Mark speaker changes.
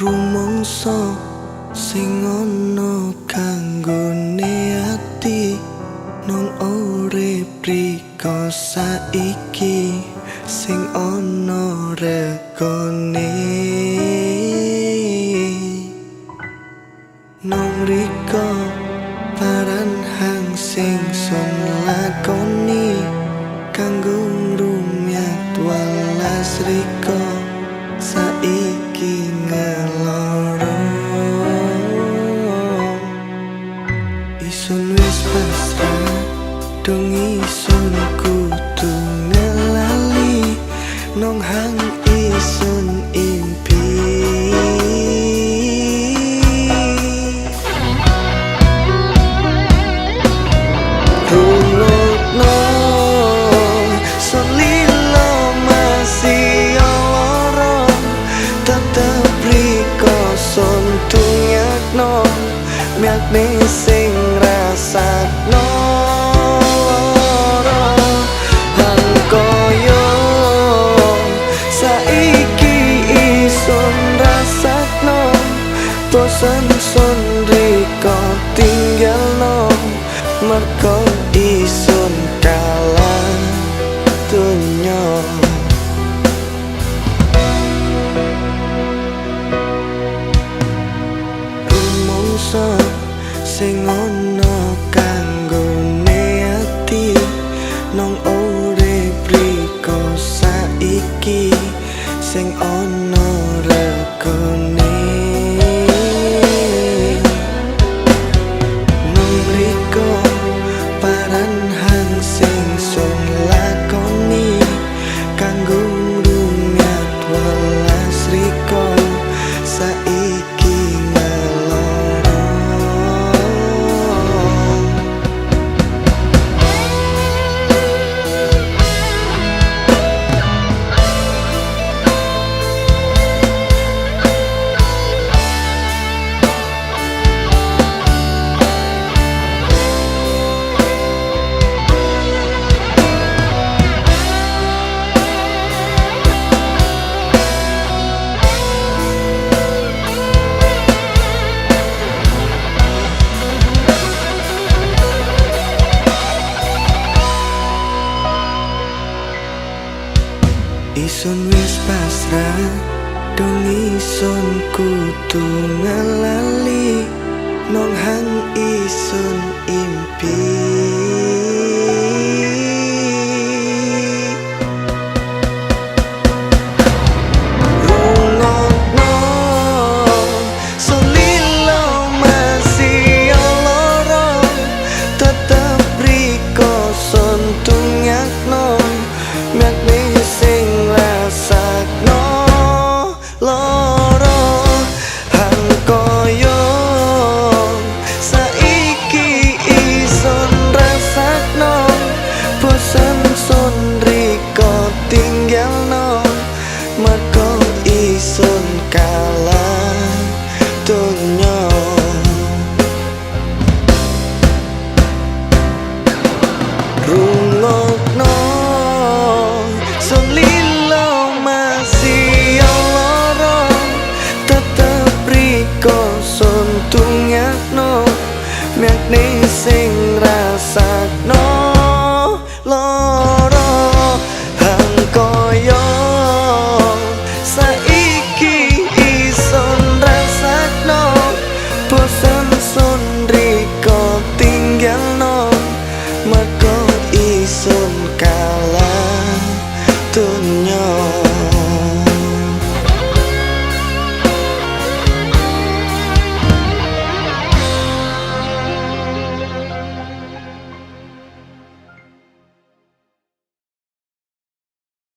Speaker 1: Rumangsa sing ana kanggone ati nang urip rika saiki sing ana regane nang rika paran hang sing sun lakoni kanggo rumyat walas rika saiki ngeloro isun wis pasrah dong isun kudu ngelali nong hang isun impi rungokno sun lilo masih loro tetep riko sun tungakno miakne sing rasakno bosan sun riko tinggal no merko isun kalah dunya rumangsa sing ana kanggone ati nang urip riko saiki sing ana regane isun wis pasrah dong isun kudu ngelali nong hang isun impi rungokno sun lilo masih loro tetep riko sun tungakno miakne sing rasakno loro hang koyo saiki isun rasakno bosan sun riko tinggalno merko isun kalah dunya rungokno sun lilo masih loro tetep riko sun tungakno miakne sing rasakno loro